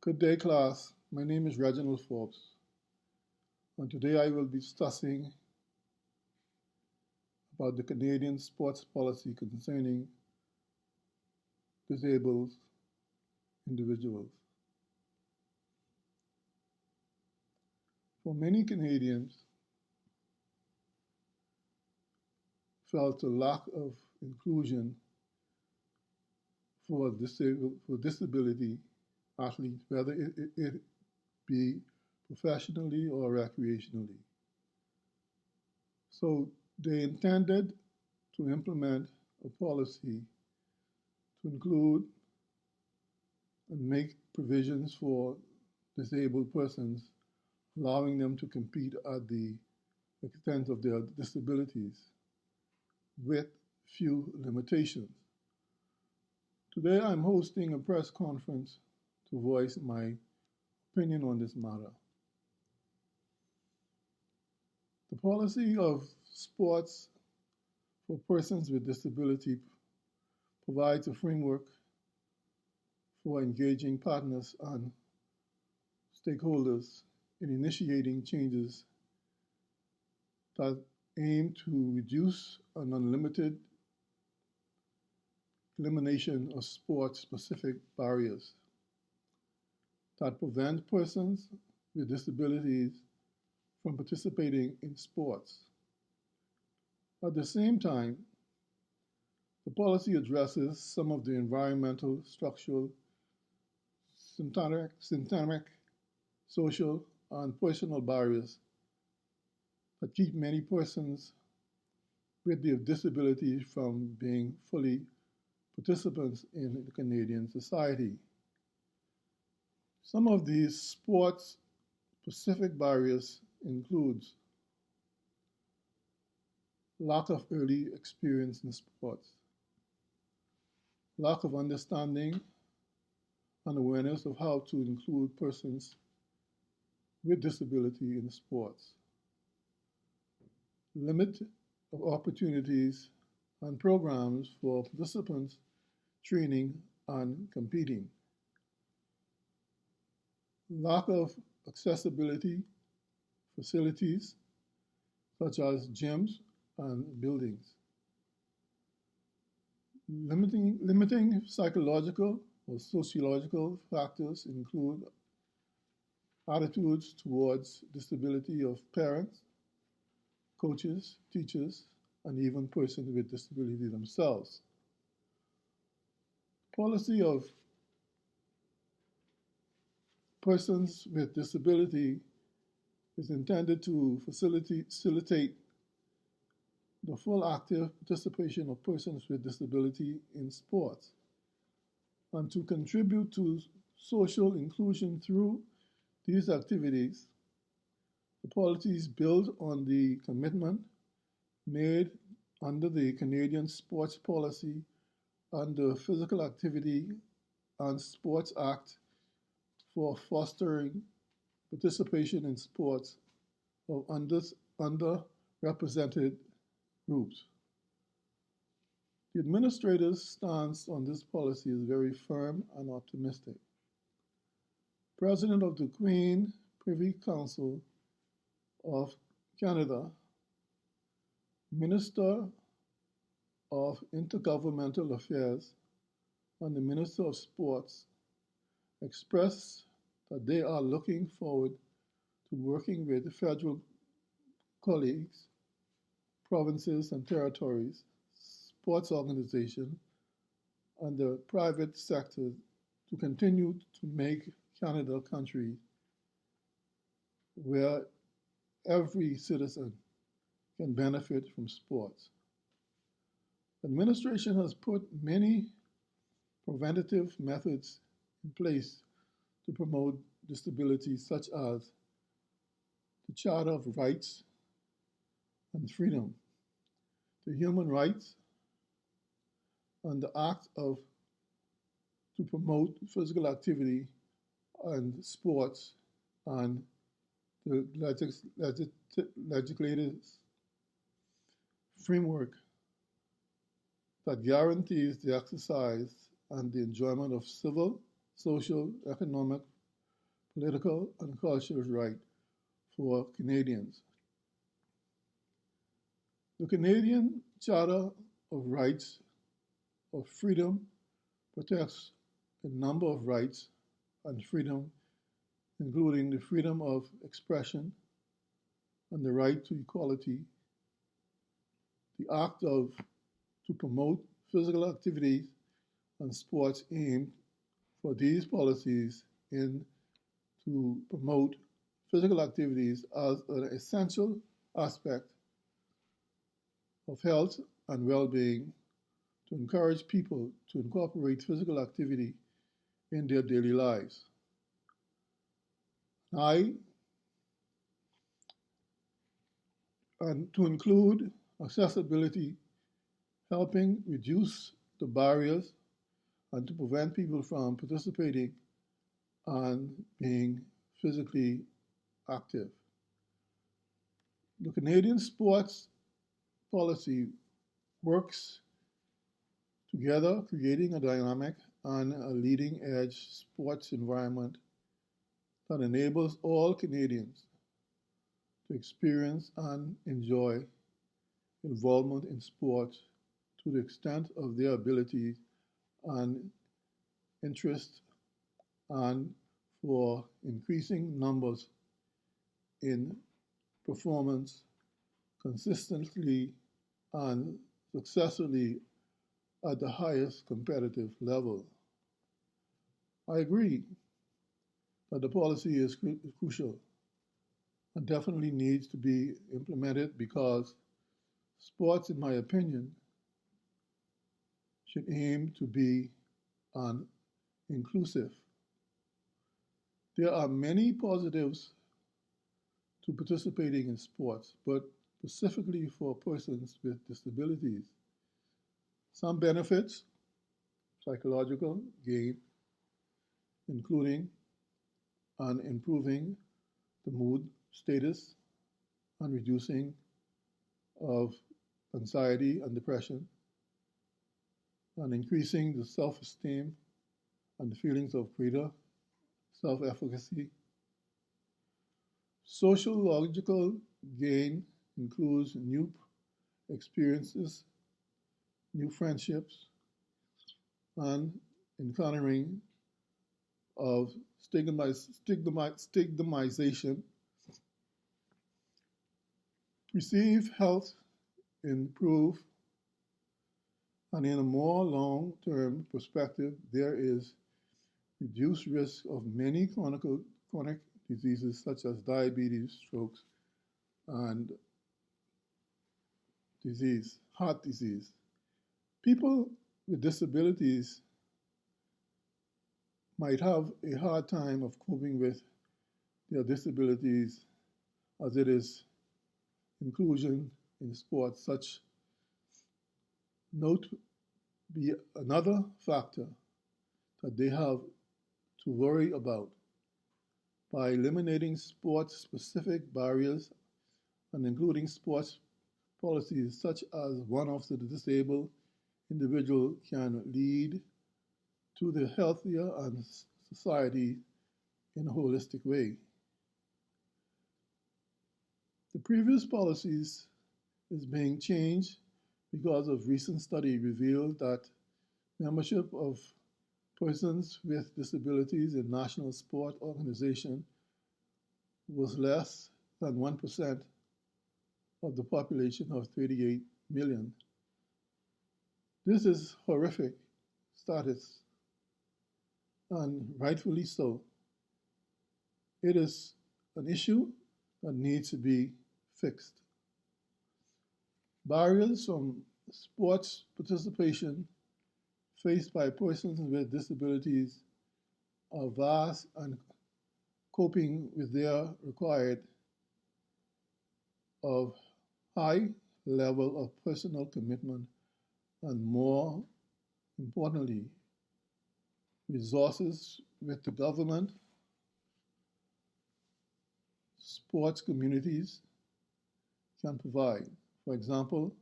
Good day, class. My name is Reginald Forbes, and today I will be discussing about the Canadian sports policy concerning disabled individuals. For many Canadians, felt a lack of inclusion for disability athletes, whether it be professionally or recreationally. So they intended to implement a policy to include and make provisions for disabled persons, allowing them to compete at the extent of their disabilities with few limitations. Today I'm hosting a press conference to voice my opinion on this matter. The policy of sports for persons with disability provides a framework for engaging partners and stakeholders in initiating changes that aim to reduce an unlimited elimination of sport-specific barriers that prevent persons with disabilities from participating in sports. At the same time, the policy addresses some of the environmental, structural, systemic, social, and personal barriers that keep many persons with disabilities from being fully participants in the Canadian society. Some of these sports-specific barriers includes lack of early experience in sports, lack of understanding and awareness of how to include persons with disability in sports, limit of opportunities and programs for participants training and competing, lack of accessibility facilities such as gyms and buildings, limiting psychological or sociological factors include attitudes towards disability of parents, coaches, teachers, and even persons with disability themselves. Policy of persons with disability is intended to facilitate the full active participation of persons with disability in sports and to contribute to social inclusion through these activities. The policies build on the commitment made under the Canadian Sports Policy and the Physical Activity and Sports Act for fostering participation in sports of underrepresented groups. The administrator's stance on this policy is very firm and optimistic. President of the Queen Privy Council of Canada, Minister of Intergovernmental Affairs, and the Minister of Sports expressed that they are looking forward to working with the federal colleagues, provinces and territories, sports organizations, and the private sector to continue to make Canada a country where every citizen can benefit from sports. The administration has put many preventative methods in place to promote disability, such as the Charter of Rights and Freedom, the Human Rights, and the Act to promote physical activity and sports, and the legislative framework that guarantees the exercise and the enjoyment of civil, social, economic, political, and cultural right for Canadians. The Canadian Charter of Rights of Freedom protects a number of rights and freedom, including the freedom of expression and the right to equality. The act of to promote physical activities and sports aimed for these policies in to promote physical activities as an essential aspect of health and well-being, to encourage people to incorporate physical activity in their daily lives. And to include accessibility, helping reduce the barriers and to prevent people from participating and being physically active. The Canadian sports policy works together, creating a dynamic and a leading edge sports environment that enables all Canadians to experience and enjoy involvement in sports to the extent of their abilities and interest, and for increasing numbers in performance consistently and successfully at the highest competitive level. I agree that the policy is crucial and definitely needs to be implemented because sports, in my opinion, should aim to be inclusive. There are many positives to participating in sports, but specifically for persons with disabilities. Some benefits, psychological gain, including and improving the mood status and reducing of anxiety and depression, and increasing the self-esteem and the feelings of greater self-efficacy. Sociological gain includes new experiences, new friendships, and encountering of stigmatization. Perceived health improve, and in a more long-term perspective, there is reduced risk of many chronic diseases such as diabetes, strokes, and heart disease. People with disabilities might have a hard time of coping with their disabilities as it is inclusion in sports. Such note be another factor that they have to worry about. By eliminating sports-specific barriers and including sports policies such as one of the disabled individual can lead to the healthier and society in a holistic way. The previous policies is being changed because of recent study revealed that membership of persons with disabilities in national sport organization was less than 1% of the population of 38 million. This is horrific status, and rightfully so. It is an issue that needs to be fixed. Barriers from sports participation faced by persons with disabilities are vast, and coping with their required of high level of personal commitment and, more importantly, resources with the government, sports communities can provide. For example,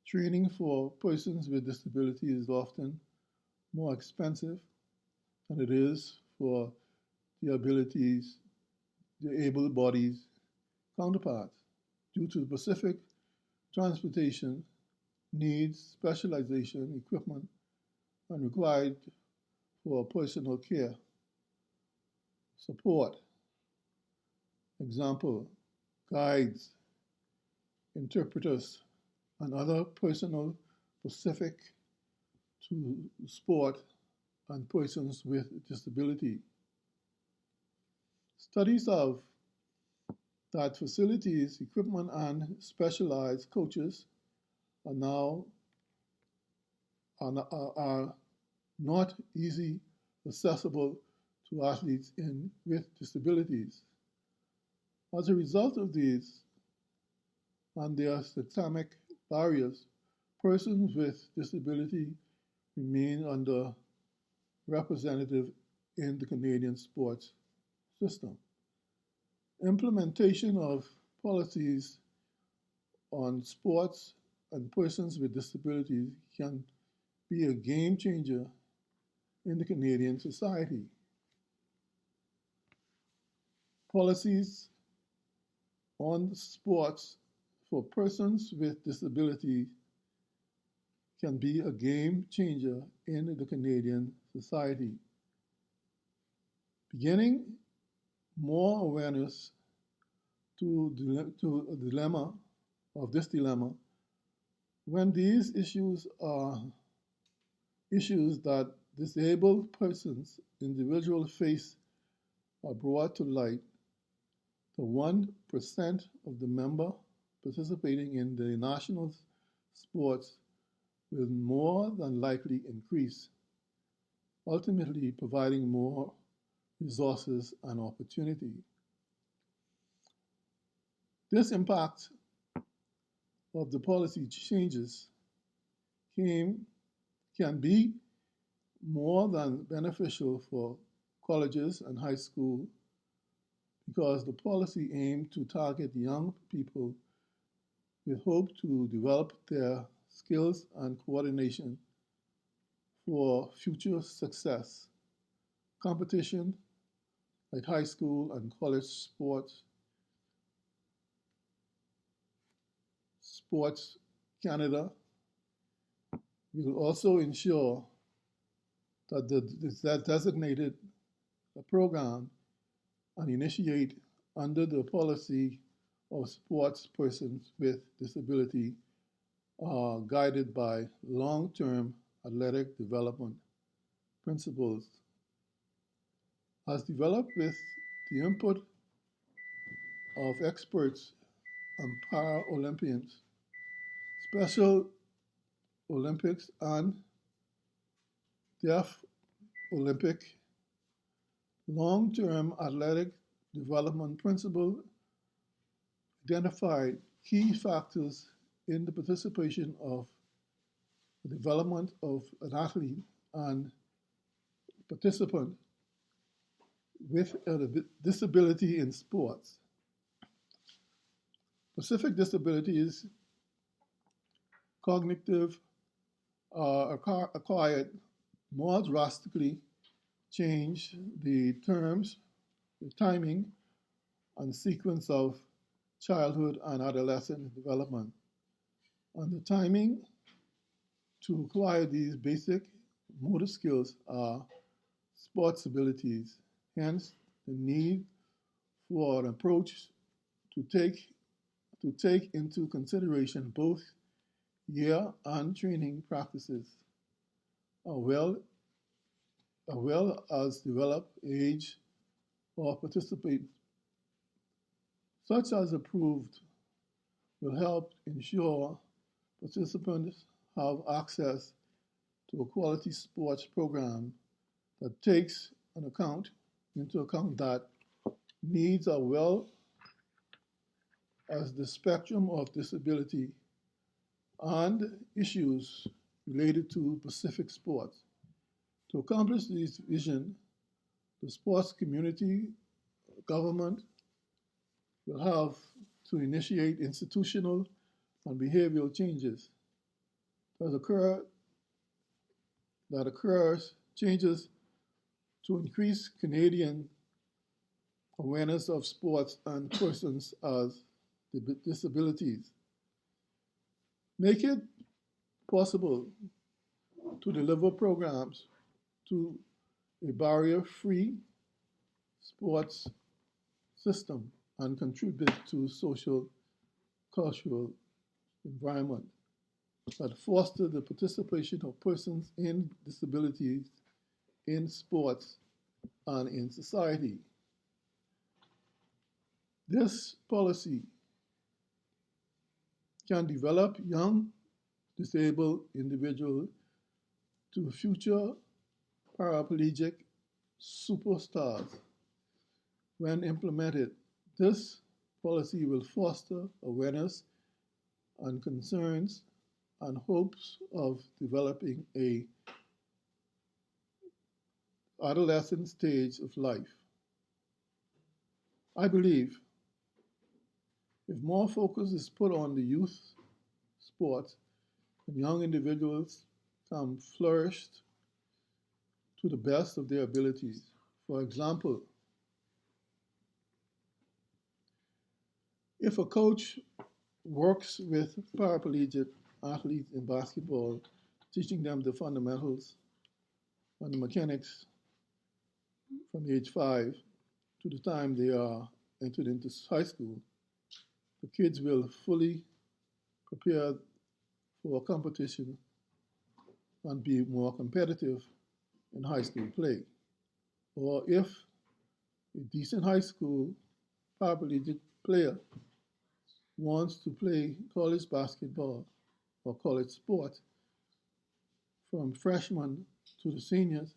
training for persons with disabilities is often more expensive than it is for the able bodies counterparts due to the specific transportation needs, specialization, equipment, and required for personal care, support, example, guides, interpreters, and other personal specific to sport and persons with disability. Studies of that facilities, equipment, and specialized coaches are now are not easy accessible to athletes with disabilities. As a result of these and their systemic barriers, persons with disability remain underrepresented in the Canadian sports system. Implementation of policies on sports and persons with disabilities can be a game changer in the Canadian society. Policies on sports for persons with disabilities can be a game changer in the Canadian society. Beginning more awareness to the dilemma of this dilemma when these issues are issues that disabled persons, individuals face are brought to light, the 1% of the member participating in the national sports will more than likely increase, ultimately providing more resources and opportunity. This impact of the policy changes can be more than beneficial for colleges and high school because the policy aimed to target young people with hope to develop their skills and coordination for future success. Competition like high school and college Sports Canada will also ensure that the designated program and initiate under the policy of sports persons with disability are guided by long-term athletic development principles as developed with the input of experts and Paralympians, Special Olympics and Deaf Olympic long-term athletic development principle identified key factors in the participation of the development of an athlete and participant with a disability in sports. Specific disabilities, cognitive, acquired more drastically change the terms, the timing, and sequence of childhood and adolescent development. And the timing to acquire these basic motor skills are sports abilities, hence the need for an approach to take into consideration both year and training practices, as well as develop age or participate, such as approved, will help ensure participants have access to a quality sports program that takes into account that needs are well as the spectrum of disability and issues related to specific sports. To accomplish this vision, the sports community, government will have to initiate institutional and behavioral changes that occurs changes to increase Canadian awareness of sports and persons as disabilities. Make it possible to deliver programs to a barrier-free sports system and contribute to social, cultural environment that foster the participation of persons in disabilities in sports and in society. This policy can develop young disabled individuals to future paraplegic superstars. When implemented, this policy will foster awareness and concerns and hopes of developing a adolescent stage of life. I believe if more focus is put on the youth sports, and young individuals can flourish to the best of their abilities. For example, if a coach works with paraplegic athletes in basketball, teaching them the fundamentals and the mechanics from age 5 to the time they are entered into high school, the kids will fully prepare for competition and be more competitive in high school play. Or if a decent high school paraplegic player wants to play college basketball or college sport from freshmen to the seniors,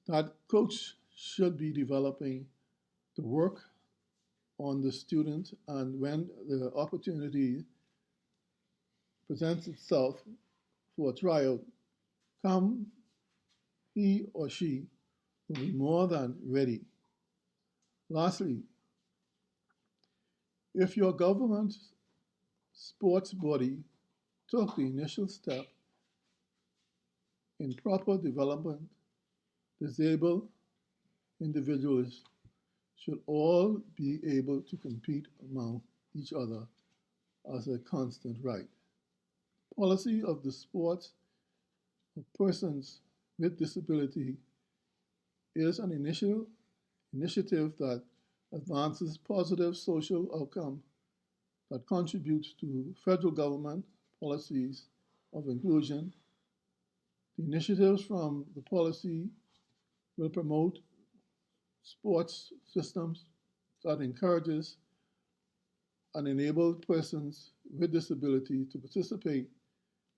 that coach should be developing the work on the student, and when the opportunity presents itself for a tryout, he or she will be more than ready. Lastly, if your government sports body took the initial step in proper development, disabled individuals should all be able to compete among each other as a constant right. Policy of the sports of persons with disability is an initiative that advances positive social outcome that contributes to federal government policies of inclusion. The initiatives from the policy will promote sports systems that encourages and enable persons with disability to participate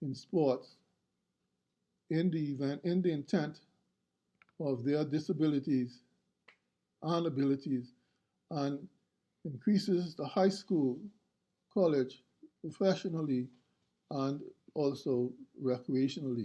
in sports in the intent of their disabilities and abilities, and increases the high school, college, professionally, and also recreationally.